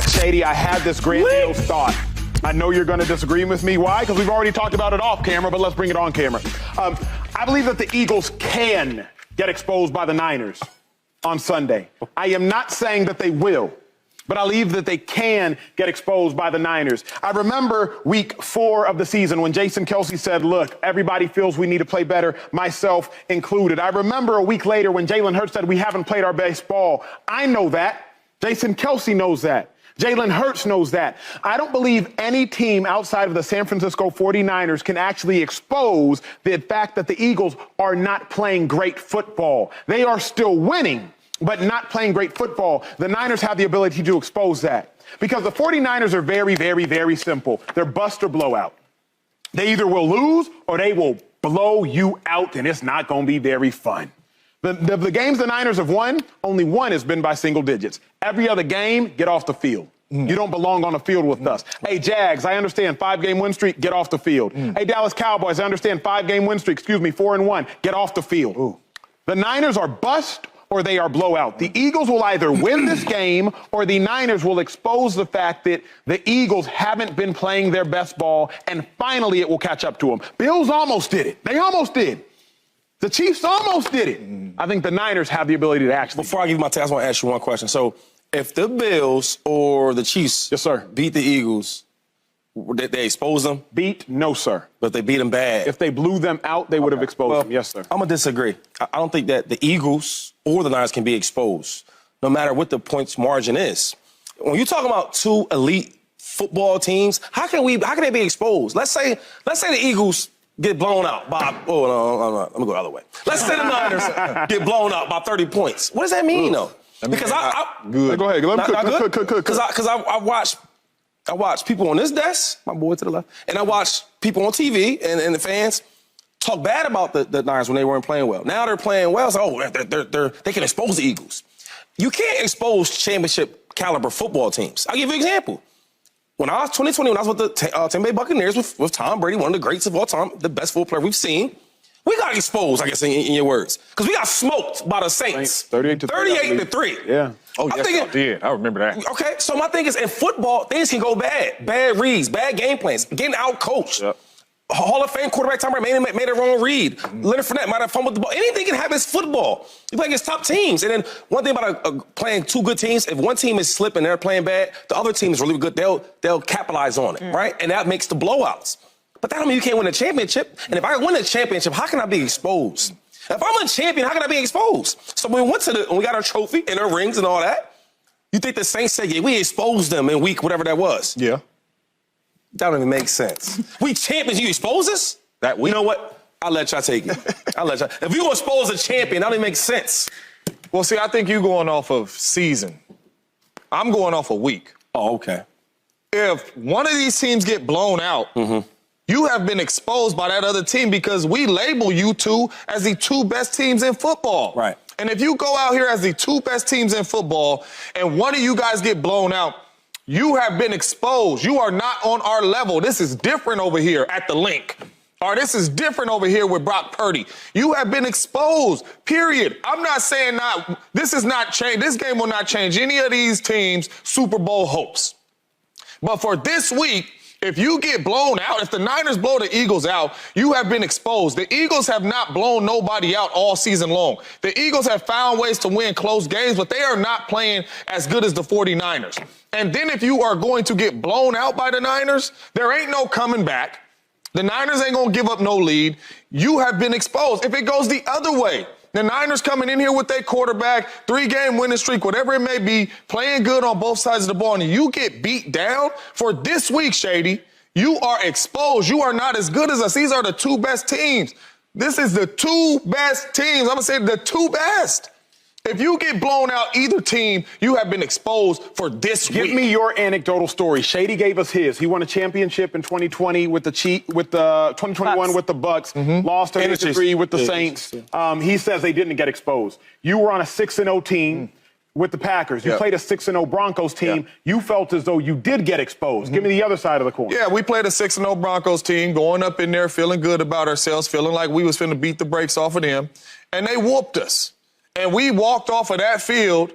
Shady, I had this grandiose thought. I know you're going to disagree with me. Why? Because we've already talked about it off camera, but let's bring it on camera. I believe that the Eagles can get exposed by the Niners on Sunday. I am not saying that they will, but I believe that they can get exposed by the Niners. I remember week 4 of the season when Jason Kelce said, look, everybody feels we need to play better, myself included. I remember a week later when Jalen Hurts said we haven't played our best ball. I know that. Jason Kelce knows that. Jalen Hurts knows that. I don't believe any team outside of the San Francisco 49ers can actually expose the fact that the Eagles are not playing great football. They are still winning, but not playing great football. The Niners have the ability to expose that because the 49ers are very, very, very simple. They're bust or blowout. They either will lose or they will blow you out, and it's not going to be very fun. The games the Niners have won, only one has been by single digits. Every other game, get off the field. You don't belong on the field with us. Hey, Jags, I understand 5-game win streak, get off the field. Hey, Dallas Cowboys, I understand 5-game win streak, 4-1, get off the field. Ooh. The Niners are bust or they are blowout. The Eagles will either win this game or the Niners will expose the fact that the Eagles haven't been playing their best ball, and finally it will catch up to them. Bills almost did it. They almost did. The Chiefs almost did it. I think the Niners have the ability to actually. Before I give you my take, I just want to ask you one question. So, if the Bills or the Chiefs, yes, sir, beat the Eagles, they expose them? Beat? No, sir. But they beat them bad. If they blew them out, they would have exposed them. Yes, sir. I'm going to disagree. I don't think that the Eagles or the Niners can be exposed, no matter what the points margin is. When you're talking about two elite football teams, how can they be exposed? Let's say the Eagles get blown out by, let me go the other way. Let's say the Niners get blown out by 30 points. What does that mean, though? Because good. Go ahead. Because I watch people on this desk, my boy to the left, and I watch people on TV and the fans talk bad about the Niners when they weren't playing well. Now they're playing well, so they can expose the Eagles. You can't expose championship caliber football teams. I'll give you an example. When I was 2020, when I was with the Tampa Bay Buccaneers with Tom Brady, one of the greats of all time, the best football player we've seen, we got exposed, I guess, in your words. Because we got smoked by the Saints. 38 to 3. Yeah. Oh, yes, I did. I remember that. Okay, so my thing is, in football, things can go bad. Bad reads, bad game plans, getting out-coached. Yep. Hall of Fame quarterback Tom Brady made a wrong read. Leonard Fournette might have fumbled the ball. Anything can happen. It's football. You play against top teams. And then one thing about playing two good teams, if one team is slipping and they're playing bad, the other team is really good. They'll capitalize on it, right? And that makes the blowouts. But that don't mean you can't win a championship. And if I win a championship, how can I be exposed? If I'm a champion, how can I be exposed? So when we got our trophy and our rings and all that, you think the Saints say, yeah, we exposed them in week whatever that was? Yeah. That don't even make sense. We champions, you expose us? That week? You know what? I'll let y'all take it. If you expose a champion, that don't even make sense. Well, see, I think you're going off of season. I'm going off a week. Oh, okay. If one of these teams get blown out, you have been exposed by that other team because we label you two as the two best teams in football. Right. And if you go out here as the two best teams in football and one of you guys get blown out, you have been exposed. You are not on our level. This is different over here at the link. Or this is different over here with Brock Purdy. You have been exposed, period. I'm not saying this is not change. This game will not change any of these teams' Super Bowl hopes. But for this week, if you get blown out, if the Niners blow the Eagles out, you have been exposed. The Eagles have not blown nobody out all season long. The Eagles have found ways to win close games, but they are not playing as good as the 49ers. And then if you are going to get blown out by the Niners, there ain't no coming back. The Niners ain't going to give up no lead. You have been exposed. If it goes the other way, the Niners coming in here with their quarterback, 3-game winning streak, whatever it may be, playing good on both sides of the ball, and you get beat down for this week, Shady, you are exposed. You are not as good as us. These are the two best teams. This is the two best teams. I'm going to say the two best. If you get blown out either team, you have been exposed for this week. Give me your anecdotal story. Shady gave us his. He won a championship in 2020 with the 2021 with the Bucks, lost 8-3 with the Saints. He says they didn't get exposed. You were on a 6-0 team with the Packers. You played a 6-0 Broncos team. You felt as though you did get exposed. Give me the other side of the coin. Yeah, we played a 6-0 Broncos team, going up in there, feeling good about ourselves, feeling like we was finna beat the brakes off of them, and they whooped us. And we walked off of that field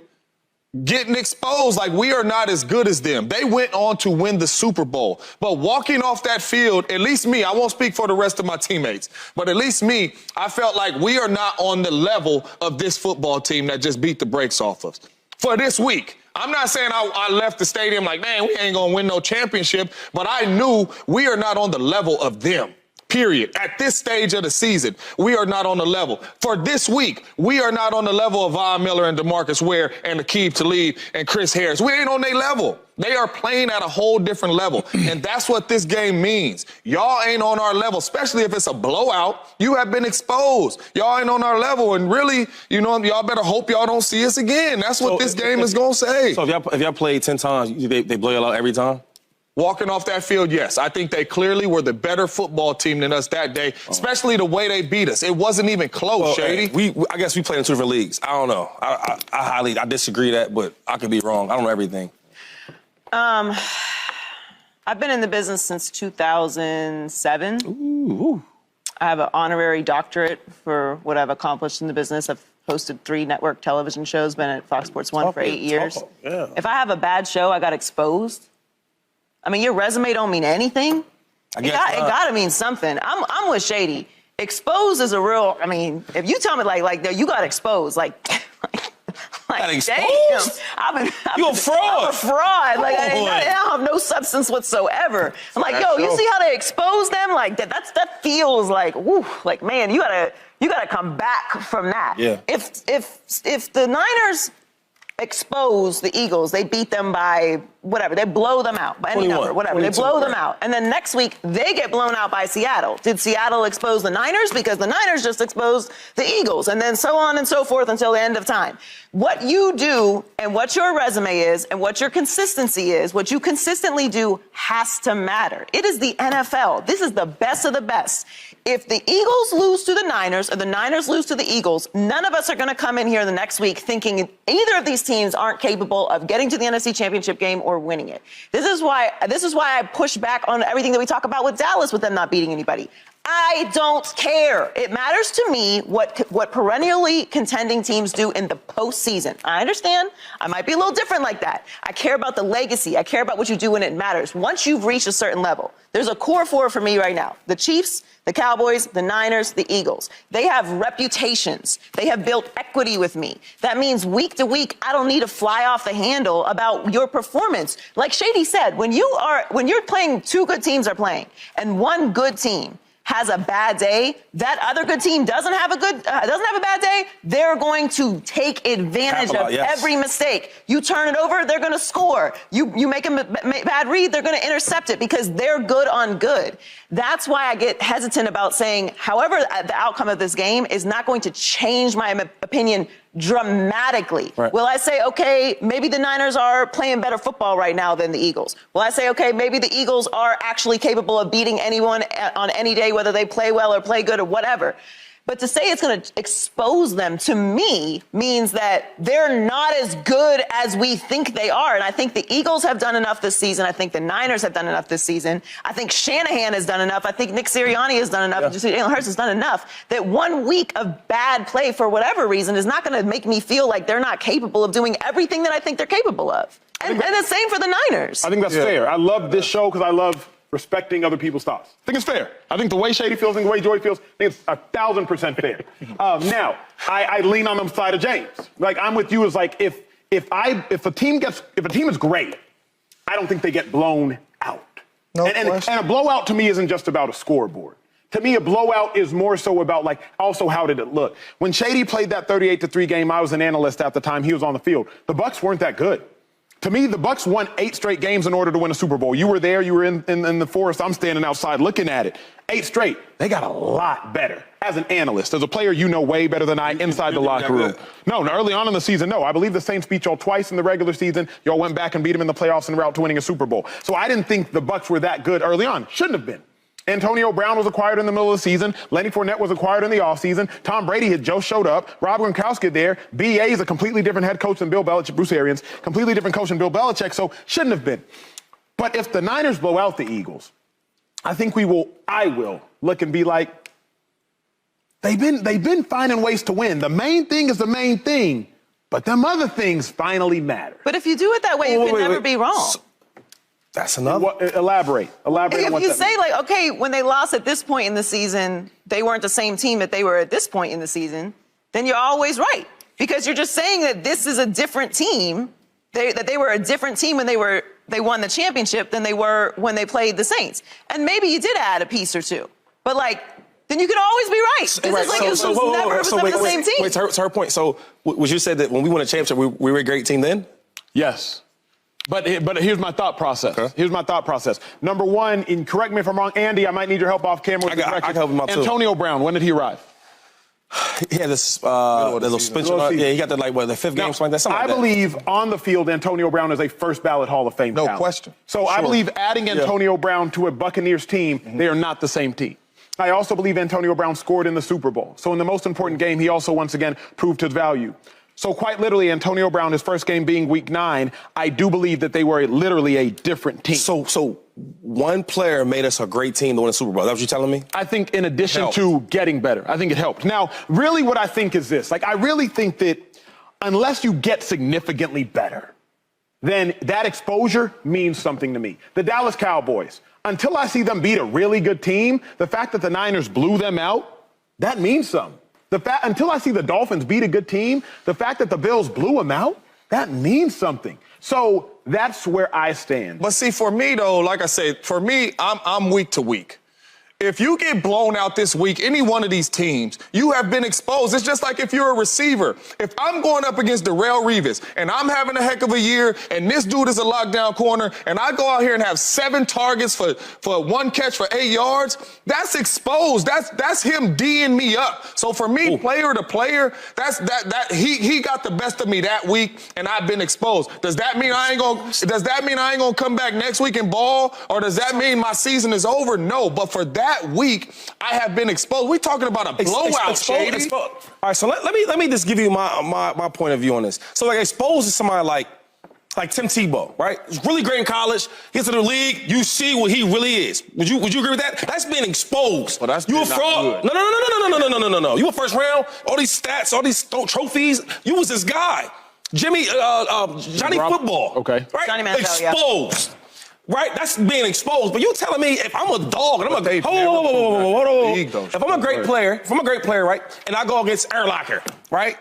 getting exposed. Like, we are not as good as them. They went on to win the Super Bowl. But walking off that field, at least me, I won't speak for the rest of my teammates, but at least me, I felt like we are not on the level of this football team that just beat the brakes off us. For this week, I'm not saying I left the stadium like, man, we ain't gonna win no championship, but I knew we are not on the level of them. Period. At this stage of the season, we are not on the level. For this week, we are not on the level of Von Miller and DeMarcus Ware and Aqib Talib and Chris Harris. We ain't on their level. They are playing at a whole different level, and that's what this game means. Y'all ain't on our level, especially if it's a blowout. You have been exposed. Y'all ain't on our level, and really, you know, y'all better hope y'all don't see us again. That's what this game is going to say. So if y'all played 10 times, they blow y'all out every time? Walking off that field, yes. I think they clearly were the better football team than us that day, especially the way they beat us. It wasn't even close, Shady. I guess we played in 2 different leagues. I don't know. I disagree that, but I could be wrong. I don't know everything. I've been in the business since 2007. Ooh. I have an honorary doctorate for what I've accomplished in the business. I've hosted 3 network television shows, been at Fox Sports 1 for 8 years. Yeah. If I have a bad show, I got exposed. I mean, your resume don't mean anything. It got to mean something. I'm with Shady. Exposed is a real, I mean, if you tell me like you got exposed, like Got exposed? Damn, You a fraud. I'm a fraud. Like, I don't have no substance whatsoever. I'm like, yo, you see how they expose them? Like, that feels like, woo, like, man, you gotta come back from that. Yeah. If the Niners expose the Eagles, they beat them by whatever, they blow them out by any 21, number, whatever, 22, they blow them right. out. And then next week, they get blown out by Seattle. Did Seattle expose the Niners? Because the Niners just exposed the Eagles, and then so on and so forth until the end of time. What you do and what your resume is and what your consistency is, what you consistently do has to matter. It is the NFL. This is the best of the best. If the Eagles lose to the Niners or the Niners lose to the Eagles, none of us are going to come in here the next week thinking either of these teams aren't capable of getting to the NFC Championship game or winning it. This is why I push back on everything that we talk about with Dallas, with them not beating anybody. I don't care. It matters to me what perennially contending teams do in the postseason. I understand. I might be a little different like that. I care about the legacy. I care about what you do when it matters. Once you've reached a certain level, there's a core 4 for me right now. The Chiefs, the Cowboys, the Niners, the Eagles. They have reputations. They have built equity with me. That means week to week, I don't need to fly off the handle about your performance. Like Shady said, when you're playing, 2 good teams are playing, and 1 good team has a bad day, that other good team doesn't have a bad day, they're going to take advantage of every mistake. You turn it over, they're going to score. You make a bad read, they're going to intercept it because they're good on good. That's why I get hesitant about saying, however, the outcome of this game is not going to change my opinion dramatically. Right. Will I say, okay, maybe the Niners are playing better football right now than the Eagles? Will I say, okay, maybe the Eagles are actually capable of beating anyone on any day, whether they play well or play good or whatever? But to say it's going to expose them, to me, means that they're not as good as we think they are. And I think the Eagles have done enough this season. I think the Niners have done enough this season. I think Shanahan has done enough. I think Nick Sirianni has done enough. Yeah. Jalen Hurts has done enough that 1 week of bad play for whatever reason is not going to make me feel like they're not capable of doing everything that I think they're capable of. And the same for the Niners. I think that's fair. I love this show because I love respecting other people's thoughts. I think it's fair. I think the way Shady feels and the way Joy feels, I think it's 1,000% fair. Now, I lean on the side of James. Like, I'm with you. Is like if a team is great, I don't think they get blown out. No and a blowout to me isn't just about a scoreboard. To me, a blowout is more so about, like, also how did it look. When Shady played that 38-3 game, I was an analyst at the time. He was on the field. The Bucs weren't that good. To me, the Bucs won 8 straight games in order to win a Super Bowl. You were there. You were in the forest. I'm standing outside looking at it. 8 straight. They got a lot better. As an analyst, as a player, you know way better than I inside the locker room. No, early on in the season, no. I believe the Saints beat y'all twice in the regular season. Y'all went back and beat them in the playoffs en route to winning a Super Bowl. So I didn't think the Bucs were that good early on. Shouldn't have been. Antonio Brown was acquired in the middle of the season. Lenny Fournette was acquired in the offseason. Tom Brady had just showed up. Rob Gronkowski there. B.A. is a completely different head coach than Bill Belichick. Bruce Arians, completely different coach than Bill Belichick, so shouldn't have been. But if the Niners blow out the Eagles, I think I will look and be like, they've been finding ways to win. The main thing is the main thing. But them other things finally matter. But if you do it that way, you can never be wrong. That's enough. Elaborate on what If that you means. say, like, okay, when they lost at this point in the season, they weren't the same team that they were at this point in the season, then you're always right. Because you're just saying that this is a different team, that they were a different team when they won the championship than they were when they played the Saints. And maybe you did add a piece or two. But, like, then you could always be right. This is like it was never the same team. Wait, to her point. So, was you said that when we won a championship, we were a great team then? Yes. But here's my thought process. Okay. Here's my thought process. Number one, and correct me if I'm wrong, Andy, I might need your help off camera. With I can help him out too. Antonio Brown, when did he arrive? He had this little suspension. Yeah, he got the fifth game, something like that. I believe on the field, Antonio Brown is a first ballot Hall of Fame talent. question. So I believe adding Antonio Brown to a Buccaneers team, they are not the same team. I also believe Antonio Brown scored in the Super Bowl. So in the most important game, he also once again proved his value. So quite literally, Antonio Brown, his first game being Week 9, I do believe that they were literally a different team. So one player made us a great team to win the Super Bowl. Is that what you're telling me? I think in addition to getting better, I think it helped. Now, really what I think is this. Like, I really think that unless you get significantly better, then that exposure means something to me. The Dallas Cowboys, until I see them beat a really good team, the fact that the Niners blew them out, that means something. Until I see the Dolphins beat a good team, the fact that the Bills blew them out, that means something. So that's where I stand. But see, for me, though, like I said, for me, I'm week to week. If you get blown out this week, any one of these teams, you have been exposed. It's just like if you're a receiver. If I'm going up against Darrelle Revis and I'm having a heck of a year and this dude is a lockdown corner and I go out here and have 7 targets for 1 catch for 8 yards, that's exposed. That's him D'ing me up. So for me, player to player, he got the best of me that week and I've been exposed. Does that mean I ain't gonna come back next week and ball? Or does that mean my season is over? No, but for that week, I have been exposed. We're talking about a blowout, Shady. All right, so let me just give you my point of view on this. So, like, exposed to somebody like Tim Tebow, right? He's really great in college. Gets to the league, you see what he really is. Would you agree with that? That's being exposed. Well, that's you a not fraud? good. No. You a first round? All these stats, all these trophies. You was this guy, Johnny Football. Okay. Right? Johnny Manziel, exposed. Yeah. Right? That's being exposed. But you telling me if I'm a dog and I'm if I'm a great player, right, and I go against Urlacher, right?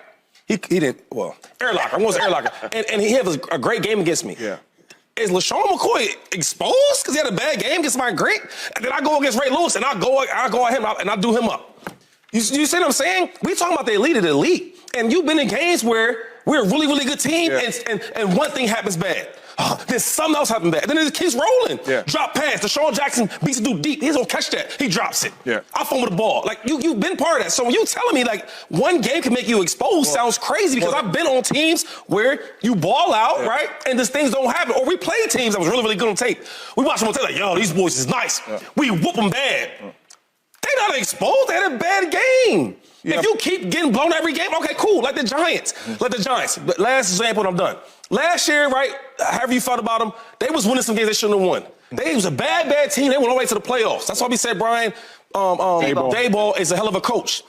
He didn't, Urlacher, I'm going to Urlacher, and he has a great game against me. Yeah. Is LaShawn McCoy exposed because he had a bad game against my great? And then I go against Ray Lewis and I go at him and I do him up. You see what I'm saying? We talking about the elite of the elite. And you've been in games where we're a really, really good team and one thing happens bad. Then something else happened bad. Then it keeps rolling. Yeah. Drop pass. Deshaun Jackson beats the dude deep. He's gonna catch that. He drops it. Yeah. I fumble the ball. Like, you've been part of that. So when you telling me, like, one game can make you exposed sounds crazy because I've been on teams where you ball out, right? And these things don't happen. Or we play teams that was really, really good on tape. We watch them on tape like, yo, these boys is nice. Yeah. We whoop them bad. They not exposed. They had a bad game. Yeah. If you keep getting blown every game, okay, cool. Like the Giants. Last example, and I'm done. Last year, right, however you felt about them, they was winning some games they shouldn't have won. They was a bad team. They went all the way to the playoffs. That's why we said Brian Daboll is a hell of a coach.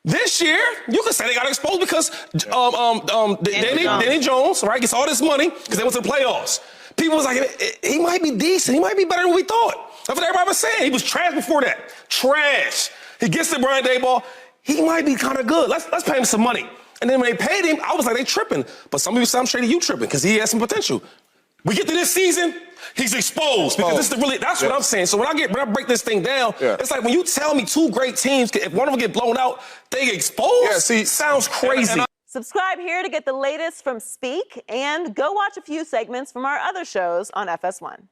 This year, you could say they got exposed because Danny Jones, right, gets all this money because they went to the playoffs. People was like, he might be decent. He might be better than we thought. That's what everybody was saying. He was trash before that. Trash. He gets to Brian Daboll. He might be kind of good. Let's pay him some money. And then when they paid him, I was like, they tripping. But some people say, I'm Shady, you tripping because he has some potential. We get to this season, he's exposed because this is that's what I'm saying. So when I break this thing down, it's like when you tell me 2 great teams, if one of them get blown out, they get exposed. Yeah, see, sounds crazy. Subscribe here to get the latest from Speak and go watch a few segments from our other shows on FS1.